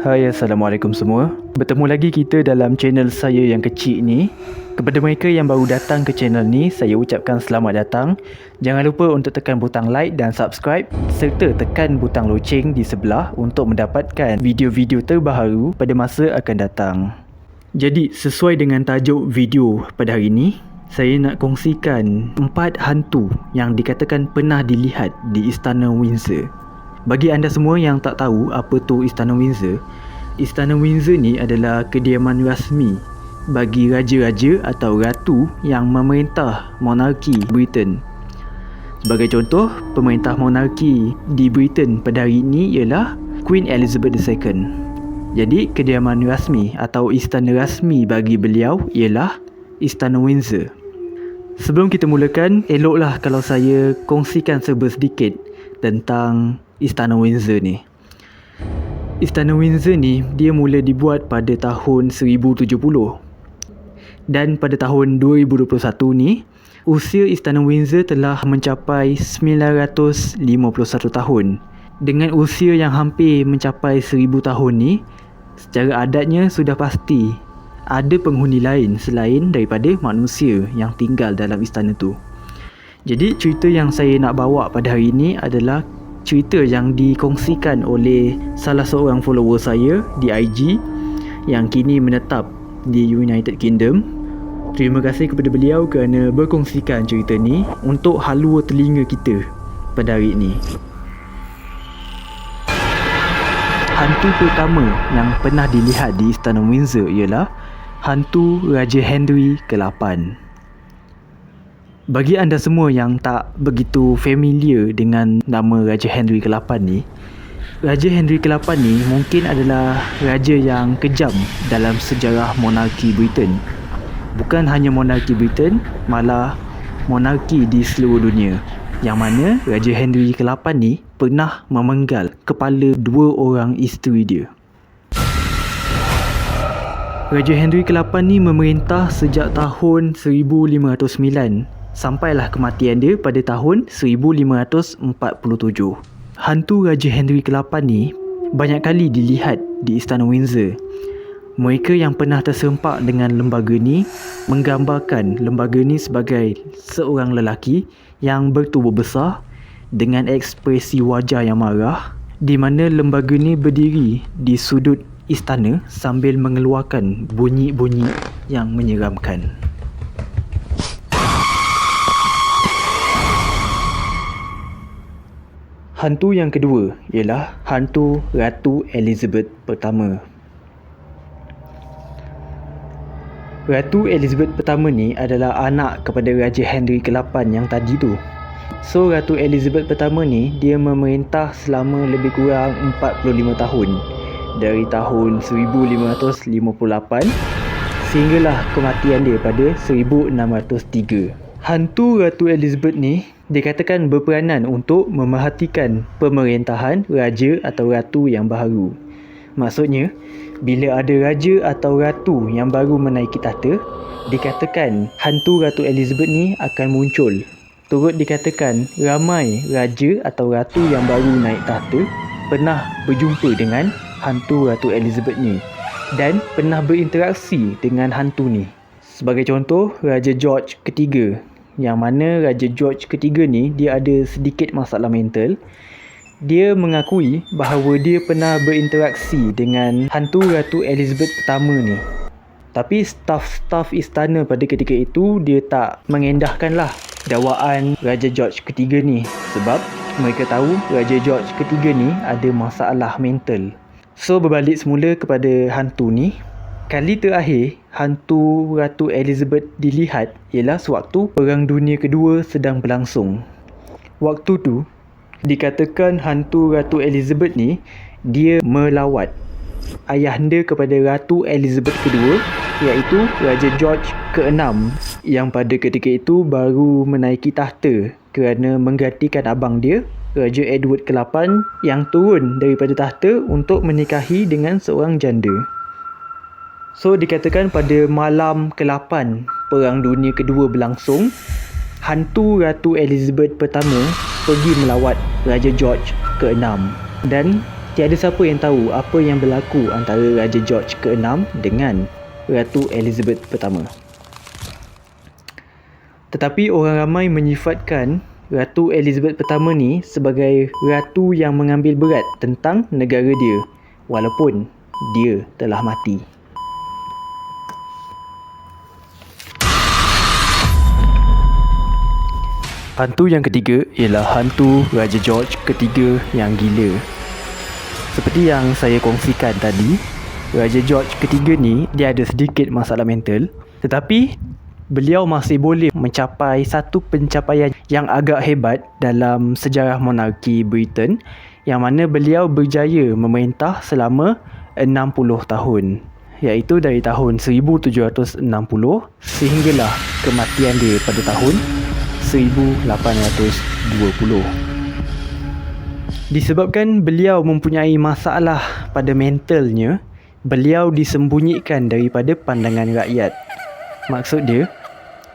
Hai, Assalamualaikum semua. Bertemu lagi kita dalam channel saya yang kecil ni. Kepada mereka yang baru datang ke channel ni, saya ucapkan selamat datang. Jangan lupa untuk tekan butang like dan subscribe serta tekan butang loceng di sebelah untuk mendapatkan video-video terbaru pada masa akan datang. Jadi, sesuai dengan tajuk video pada hari ini, saya nak kongsikan 4 hantu yang dikatakan pernah dilihat di Istana Windsor. Bagi anda semua yang tak tahu apa tu Istana Windsor ni adalah kediaman rasmi bagi raja-raja atau ratu yang memerintah monarki Britain. Sebagai contoh, pemerintah monarki di Britain pada hari ini ialah Queen Elizabeth II. Jadi, kediaman rasmi atau istana rasmi bagi beliau ialah Istana Windsor. Sebelum kita mulakan, eloklah kalau saya kongsikan serba sedikit tentang Istana Windsor ni. Istana Windsor ni dia mula dibuat pada tahun 1070. Dan pada tahun 2021 ni, usia Istana Windsor telah mencapai 951 tahun. Dengan usia yang hampir mencapai 1000 tahun ni, secara adatnya sudah pasti ada penghuni lain selain daripada manusia yang tinggal dalam istana tu. Jadi cerita yang saya nak bawa pada hari ini adalah cerita yang dikongsikan oleh salah seorang follower saya di IG yang kini menetap di United Kingdom. Terima kasih kepada beliau kerana berkongsikan cerita ni untuk halua telinga kita pada hari ini. Hantu pertama yang pernah dilihat di Istana Windsor ialah hantu Raja Henry ke-8. Bagi anda semua yang tak begitu familiar dengan nama Raja Henry ke-8 ni, Raja Henry ke-8 ni mungkin adalah raja yang kejam dalam sejarah monarki Britain. Bukan hanya monarki Britain, malah monarki di seluruh dunia. Yang mana Raja Henry ke-8 ni pernah memenggal kepala 2 orang isteri dia. Raja Henry ke-8 ni memerintah sejak tahun 1509 sampailah kematian dia pada tahun 1547. Hantu Raja Henry ke-8 ni banyak kali dilihat di Istana Windsor. Mereka yang pernah terserempak dengan lembaga ni menggambarkan lembaga ni sebagai seorang lelaki yang bertubuh besar dengan ekspresi wajah yang marah, di mana lembaga ni berdiri di sudut istana sambil mengeluarkan bunyi-bunyi yang menyeramkan. Hantu yang kedua ialah hantu Ratu Elizabeth pertama. Ratu Elizabeth pertama ni adalah anak kepada Raja Henry ke-8 yang tadi tu. So, Ratu Elizabeth pertama ni dia memerintah selama lebih kurang 45 tahun. Dari tahun 1558 sehinggalah kematian dia pada 1603. Hantu Ratu Elizabeth ni dikatakan berperanan untuk memerhatikan pemerintahan raja atau ratu yang baru. Maksudnya, bila ada raja atau ratu yang baru menaiki tahta, dikatakan hantu Ratu Elizabeth ni akan muncul. Turut dikatakan ramai raja atau ratu yang baru naik tahta pernah berjumpa dengan hantu Ratu Elizabeth ni dan pernah berinteraksi dengan hantu ni. Sebagai contoh, Raja George ketiga, yang mana Raja George ketiga ni dia ada sedikit masalah mental. Dia mengakui bahawa dia pernah berinteraksi dengan hantu Ratu Elizabeth pertama ni. Tapi staf-staf istana pada ketika itu dia tak mengendahkanlah dakwaan Raja George ketiga ni, sebab mereka tahu Raja George ketiga ni ada masalah mental. So, berbalik semula kepada hantu ni. Kali terakhir hantu Ratu Elizabeth dilihat ialah sewaktu Perang Dunia Kedua sedang berlangsung. Waktu tu, dikatakan hantu Ratu Elizabeth ni dia melawat ayahanda kepada Ratu Elizabeth kedua, iaitu Raja George ke-6 yang pada ketika itu baru menaiki tahta kerana menggantikan abang dia, Raja Edward ke-8 yang turun daripada tahta untuk menikahi dengan seorang janda. So, dikatakan pada malam ke-8 Perang Dunia Kedua berlangsung, hantu Ratu Elizabeth pertama pergi melawat Raja George ke-6 dan Tiada siapa yang tahu apa yang berlaku antara Raja George ke-6 dengan Ratu Elizabeth pertama. Tetapi orang ramai menyifatkan Ratu Elizabeth pertama ni sebagai ratu yang mengambil berat tentang negara dia walaupun dia telah mati. Hantu yang ketiga ialah hantu Raja George ketiga yang gila. Seperti yang saya kongsikan tadi, Raja George ketiga ni dia ada sedikit masalah mental, tetapi beliau masih boleh mencapai satu pencapaian yang agak hebat dalam sejarah monarki Britain, yang mana beliau berjaya memerintah selama 60 tahun, iaitu dari tahun 1760 sehinggalah kematian dia pada tahun 1820. Disebabkan beliau mempunyai masalah pada mentalnya, beliau disembunyikan daripada pandangan rakyat. Maksud dia,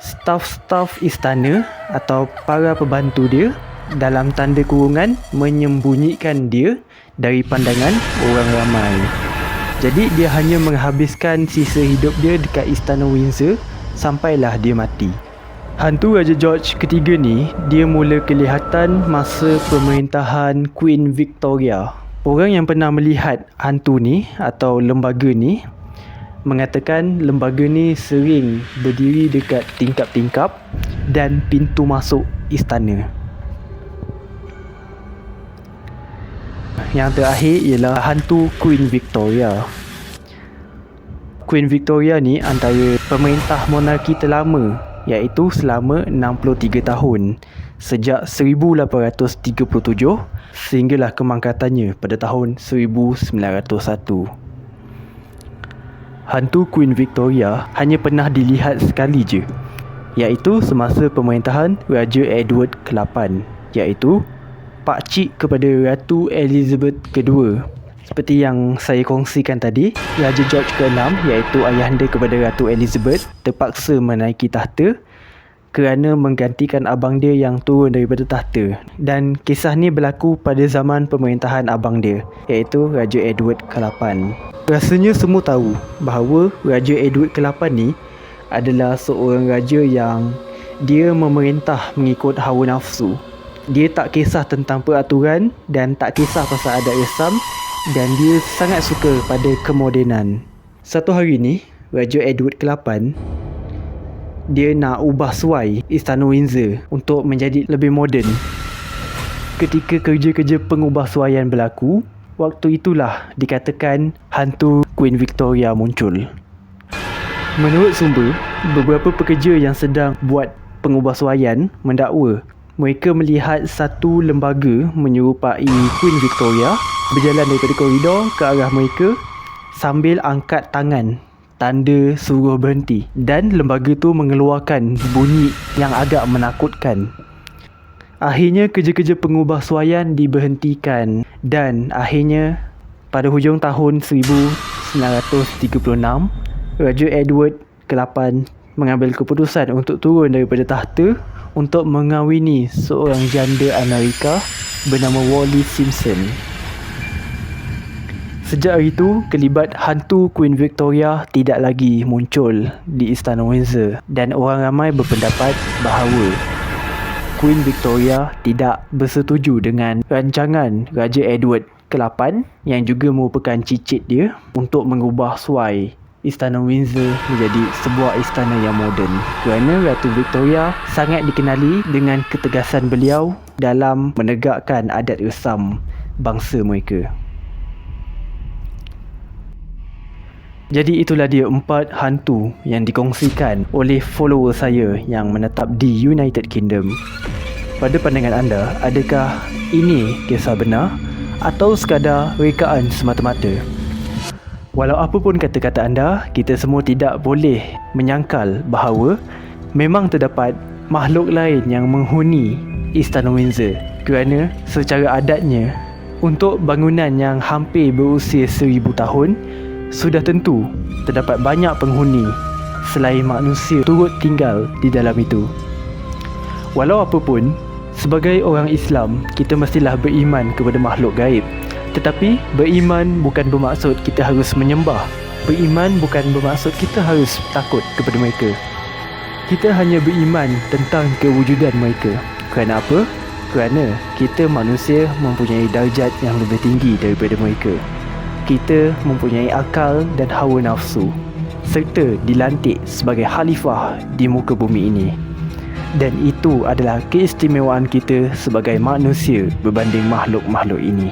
staf-staf istana atau para pembantu dia dalam tanda kurungan menyembunyikan dia dari pandangan orang ramai. Jadi dia hanya menghabiskan sisa hidup dia dekat Istana Windsor sampailah dia mati. Hantu Raja George ketiga ni, dia mula kelihatan masa pemerintahan Queen Victoria. Orang yang pernah melihat hantu ni atau lembaga ni mengatakan lembaga ni sering berdiri dekat tingkap-tingkap dan pintu masuk istana. Yang terakhir ialah hantu Queen Victoria. Queen Victoria ni antara pemerintah monarki terlama, iaitu selama 63 tahun sejak 1837 sehinggalah kemangkatannya pada tahun 1901. Hantu Queen Victoria hanya pernah dilihat sekali je, iaitu semasa pemerintahan Raja Edward ke-8, iaitu pakcik kepada Ratu Elizabeth kedua. Seperti yang saya kongsikan tadi, Raja George ke-6 iaitu ayahanda kepada Ratu Elizabeth terpaksa menaiki tahta kerana menggantikan abang dia yang turun daripada tahta. Dan kisah ni berlaku pada zaman pemerintahan abang dia, iaitu Raja Edward ke-8. Rasanya semua tahu bahawa Raja Edward ke-8 ni adalah seorang raja yang dia memerintah mengikut hawa nafsu. Dia tak kisah tentang peraturan dan tak kisah pasal adat Islam, dan dia sangat suka pada kemodenan. Satu hari ni, Raja Edward ke-8 dia nak ubah suai Istana Windsor untuk menjadi lebih moden. Ketika kerja-kerja pengubahsuaian berlaku, waktu itulah dikatakan hantu Queen Victoria muncul. Menurut sumber, beberapa pekerja yang sedang buat pengubahsuaian mendakwa mereka melihat satu lembaga menyerupai Queen Victoria berjalan daripada koridor ke arah mereka sambil angkat tangan, tanda suruh berhenti, dan lembaga tu mengeluarkan bunyi yang agak menakutkan. Akhirnya kerja-kerja pengubahsuaian diberhentikan dan akhirnya pada hujung tahun 1936, Raja Edward ke-8 mengambil keputusan untuk turun daripada tahta untuk mengahwini seorang janda Amerika bernama Wallis Simpson. Sejak hari itu, kelibat hantu Queen Victoria tidak lagi muncul di Istana Windsor, dan orang ramai berpendapat bahawa Queen Victoria tidak bersetuju dengan rancangan Raja Edward ke-8 yang juga merupakan cicit dia untuk mengubah suai Istana Windsor menjadi sebuah istana yang moden, kerana Ratu Victoria sangat dikenali dengan ketegasan beliau dalam menegakkan adat resam bangsa mereka. Jadi itulah dia 4 hantu yang dikongsikan oleh follower saya yang menetap di United Kingdom. Pada pandangan anda, adakah ini kisah benar atau sekadar rekaan semata-mata? Walau apa pun kata-kata anda, kita semua tidak boleh menyangkal bahawa memang terdapat makhluk lain yang menghuni Istana Windsor, kerana secara adatnya untuk bangunan yang hampir berusia 1000 tahun, sudah tentu terdapat banyak penghuni selain manusia turut tinggal di dalam itu. Walau apa pun, sebagai orang Islam, kita mestilah beriman kepada makhluk gaib. Tetapi beriman bukan bermaksud kita harus menyembah. Beriman bukan bermaksud kita harus takut kepada mereka. Kita hanya beriman tentang kewujudan mereka. Kerana apa? Kerana kita manusia mempunyai darjat yang lebih tinggi daripada mereka. Kita mempunyai akal dan hawa nafsu, serta dilantik sebagai khalifah di muka bumi ini. Dan itu adalah keistimewaan kita sebagai manusia berbanding makhluk-makhluk ini.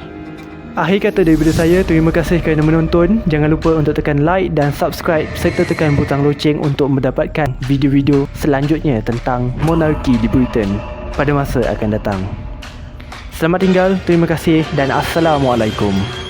Akhir kata daripada saya, terima kasih kerana menonton. Jangan lupa untuk tekan like dan subscribe serta tekan butang loceng untuk mendapatkan video-video selanjutnya tentang monarki di Britain pada masa akan datang. Selamat tinggal, terima kasih dan Assalamualaikum.